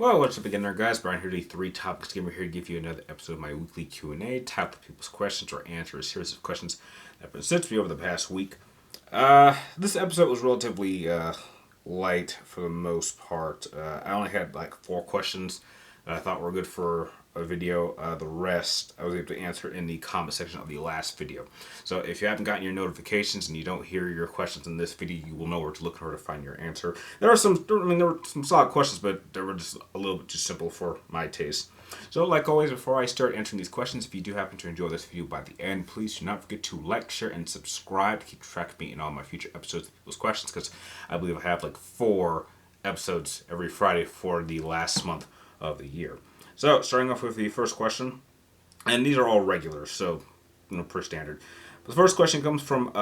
Well, what's up again there, guys? Brian here, the Three Topics Gamer here to give you another episode of my weekly Q&A, titled People's Questions, or answer a series of questions that have been sent to me over the past week. This episode was relatively light for the most part. I only had like 4 questions that I thought were good for a video. The rest I was able to answer in the comment section of the last video. So if you haven't gotten your notifications and you don't hear your questions in this video, you will know where to look in order to find your answer. There were some solid questions, but they were just a little bit too simple for my taste. So like always, before I start answering these questions, if you do happen to enjoy this video by the end, please do not forget to like, share, and subscribe to keep track of me in all my future episodes of People's Questions, because I believe I have like 4 episodes every Friday for the last month of the year. So, starting off with the first question, and these are all regulars, so, pretty standard. But the first question comes from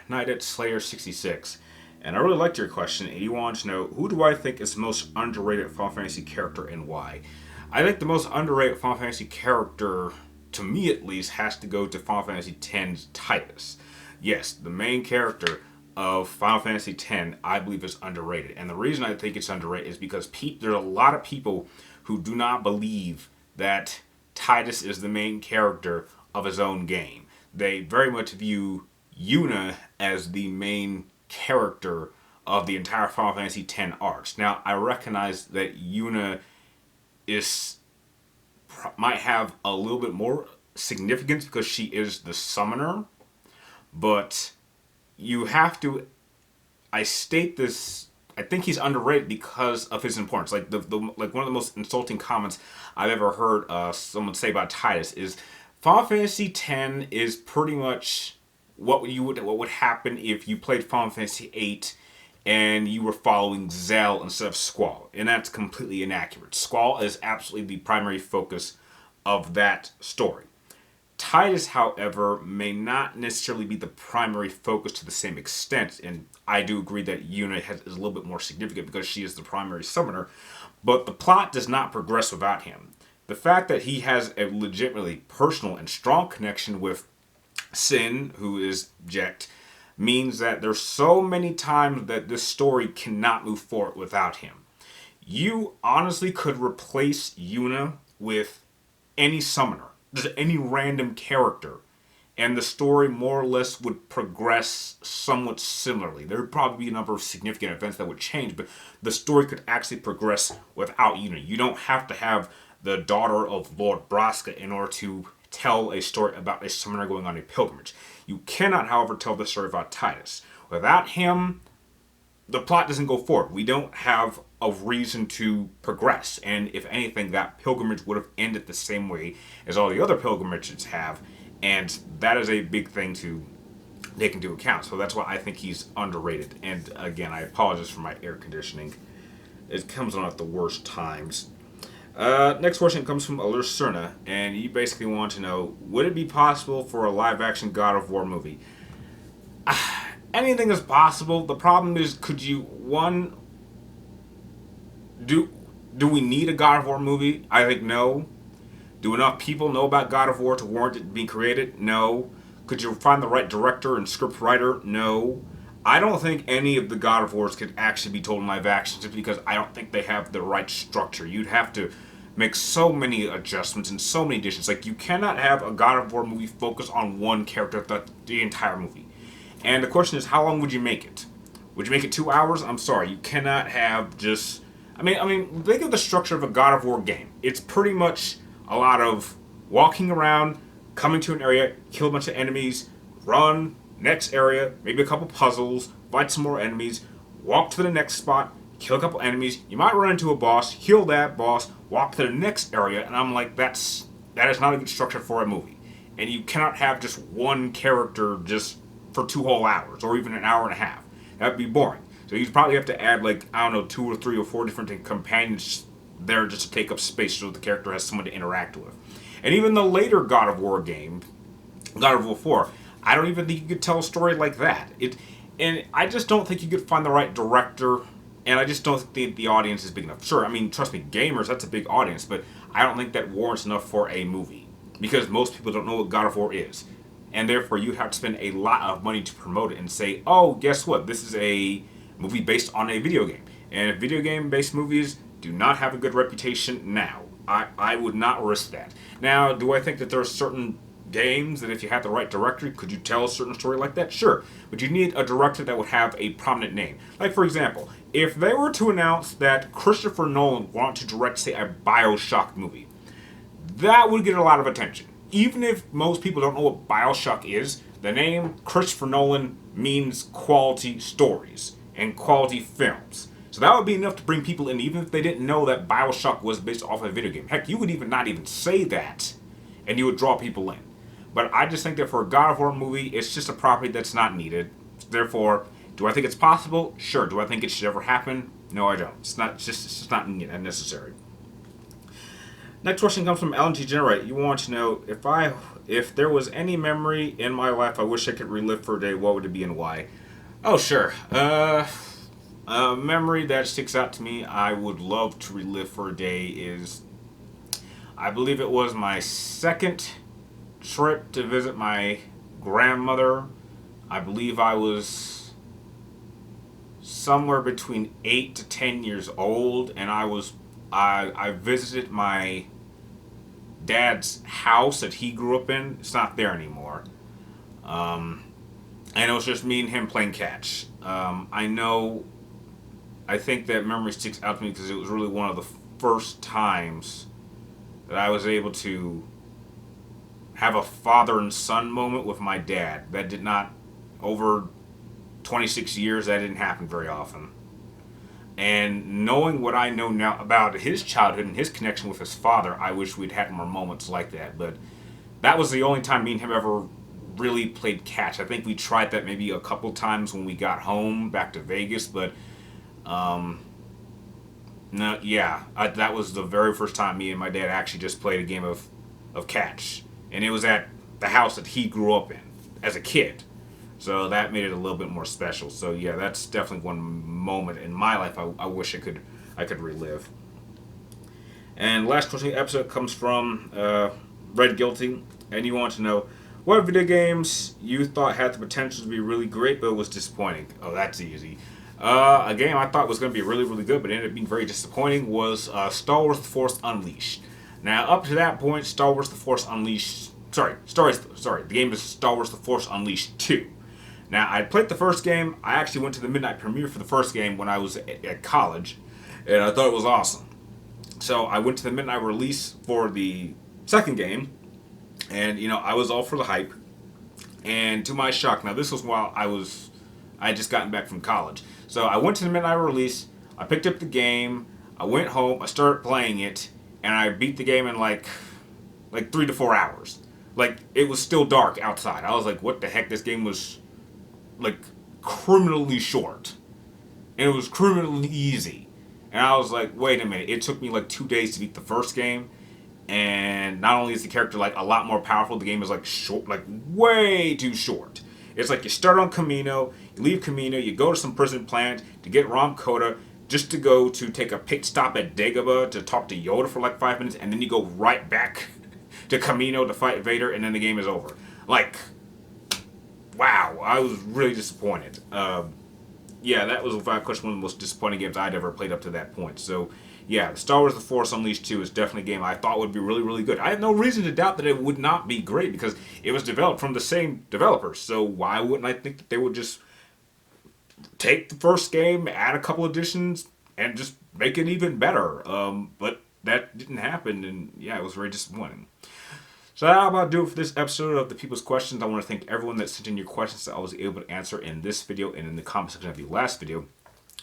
Nighted Slayer 66, and I really liked your question, and you wanted to know, who do I think is the most underrated Final Fantasy character and why? I think the most underrated Final Fantasy character, to me at least, has to go to Final Fantasy X's Tidus. Yes, the main character of Final Fantasy X, I believe, is underrated. And the reason I think it's underrated is because there's a lot of people who do not believe that Tidus is the main character of his own game. They very much view Yuna as the main character of the entire Final Fantasy X arcs. Now, I recognize that Yuna might have a little bit more significance because she is the summoner, but you have to, I state this, I think he's underrated because of his importance. Like like one of the most insulting comments I've ever heard someone say about Tidus is Final Fantasy X is pretty much what would happen if you played Final Fantasy VIII and you were following Zell instead of Squall, and that's completely inaccurate. Squall is absolutely the primary focus of that story. Tidus, however, may not necessarily be the primary focus to the same extent, and I do agree that Yuna is a little bit more significant because she is the primary summoner, but the plot does not progress without him. The fact that he has a legitimately personal and strong connection with Sin, who is Jecht, means that there's so many times that this story cannot move forward without him. You honestly could replace Yuna with any summoner, just any random character, and the story more or less would progress somewhat similarly. There would probably be a number of significant events that would change, but the story could actually progress without Yuna. You don't have to have the daughter of Lord Braska in order to tell a story about a summoner going on a pilgrimage. You cannot, however, tell the story about Tidus. Without him, the plot doesn't go forward. We don't have a reason to progress, and if anything, that pilgrimage would have ended the same way as all the other pilgrimages have, and that is a big thing to take into account. So that's why I think he's underrated. And again, I apologize for my air conditioning. It comes on at the worst times. Next question comes from Alur Cerna, and you basically want to know, would it be possible for a live-action God of War movie? Anything is possible. The problem is, could you, do we need a God of War movie? I think no. Do enough people know about God of War to warrant it being created? No. Could you find the right director and script writer? No. I don't think any of the God of Wars could actually be told in live action just because I don't think they have the right structure. You'd have to make so many adjustments and so many additions. Like, you cannot have a God of War movie focus on one character the entire movie. And the question is, how long would you make it? Would you make it 2 hours? I'm sorry, you cannot have just... I mean, think of the structure of a God of War game. It's pretty much a lot of walking around, coming to an area, kill a bunch of enemies, run, next area, maybe a couple puzzles, fight some more enemies, walk to the next spot, kill a couple enemies. You might run into a boss, kill that boss, walk to the next area, and I'm like, that is not a good structure for a movie. And you cannot have just one character just for 2 whole hours, or even an hour and a half. That'd be boring. So you'd probably have to add, like, I don't know, 2 or 3 or 4 different companions there just to take up space so the character has someone to interact with. And even the later God of War game, God of War 4, I don't even think you could tell a story like that. And I just don't think you could find the right director, and I just don't think the audience is big enough. Sure, I mean, trust me, gamers, that's a big audience, but I don't think that warrants enough for a movie, because most people don't know what God of War is. And therefore, you have to spend a lot of money to promote it and say, oh, guess what? This is a movie based on a video game. And video game-based movies do not have a good reputation now. I would not risk that. Now, do I think that there are certain games that if you had the right director, could you tell a certain story like that? Sure. But you need a director that would have a prominent name. Like, for example, if they were to announce that Christopher Nolan wanted to direct, say, a Bioshock movie, that would get a lot of attention. Even if most people don't know what Bioshock is, the name Christopher Nolan means quality stories and quality films. So that would be enough to bring people in, even if they didn't know that Bioshock was based off a video game. Heck, you would even not even say that, and you would draw people in. But I just think that for a God of War movie, it's just a property that's not needed. Therefore, do I think it's possible? Sure. Do I think it should ever happen? No, I don't. It's just not necessary. Next question comes from Alan T. Generate. You want to know if there was any memory in my life I wish I could relive for a day, what would it be and why? Oh, sure. A memory that sticks out to me I would love to relive for a day is, I believe it was my second trip to visit my grandmother. I believe I was somewhere between 8 to 10 years old, and I visited my dad's house that he grew up in. It's not there anymore. And it was just me and him playing catch. I think that memory sticks out to me because it was really one of the first times that I was able to have a father and son moment with my dad. That did not, over 26 years, that didn't happen very often. And knowing what I know now about his childhood and his connection with his father, I wish we'd had more moments like that. But that was the only time me and him ever really played catch. I think we tried that maybe a couple times when we got home back to Vegas, but no, yeah, that was the very first time me and my dad actually just played a game of catch. And it was at the house that he grew up in as a kid. So that made it a little bit more special. So yeah, that's definitely one moment in my life I wish I could relive. And last question of the episode comes from Red Guilty, and you want to know what video games you thought had the potential to be really great but was disappointing. Oh, that's easy. A game I thought was going to be really, really good but ended up being very disappointing was Star Wars The Force Unleashed. Now, up to that point, Star Wars The Force Unleashed... the game is Star Wars The Force Unleashed 2. Now, I played the first game. I actually went to the midnight premiere for the first game when I was at college, and I thought it was awesome. So I went to the midnight release for the second game, and, I was all for the hype. And to my shock, now this was while I had just gotten back from college. So I went to the midnight release, I picked up the game, I went home, I started playing it, and I beat the game in like 3 to 4 hours. Like, it was still dark outside. I was like, what the heck? This game was, criminally short. And it was criminally easy. And I was like, wait a minute. It took me 2 days to beat the first game. And not only is the character, a lot more powerful, the game is, short, way too short. It's like you start on Kamino, you leave Kamino, you go to some prison planet to get Rom Coda, just to go to take a pit stop at Dagobah to talk to Yoda for 5 minutes, and then you go right back to Kamino to fight Vader, and then the game is over. Wow, I was really disappointed. Yeah, that was without question one of the most disappointing games I'd ever played up to that point. So, yeah, Star Wars The Force Unleashed 2 is definitely a game I thought would be really, really good. I have no reason to doubt that it would not be great because it was developed from the same developers. So why wouldn't I think that they would just take the first game, add a couple additions, and just make it even better? But that didn't happen, and yeah, it was very disappointing. So that'll about do it for this episode of the People's Questions. I want to thank everyone that sent in your questions that I was able to answer in this video and in the comment section of the last video.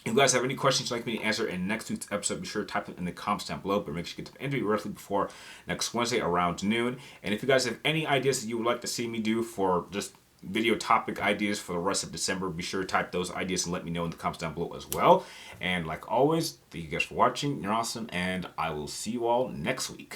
If you guys have any questions you'd like me to answer in next week's episode, be sure to type them in the comments down below, but make sure you get them into me roughly before next Wednesday around noon. And if you guys have any ideas that you would like to see me do for just video topic ideas for the rest of December, be sure to type those ideas and let me know in the comments down below as well. And like always, thank you guys for watching. You're awesome, and I will see you all next week.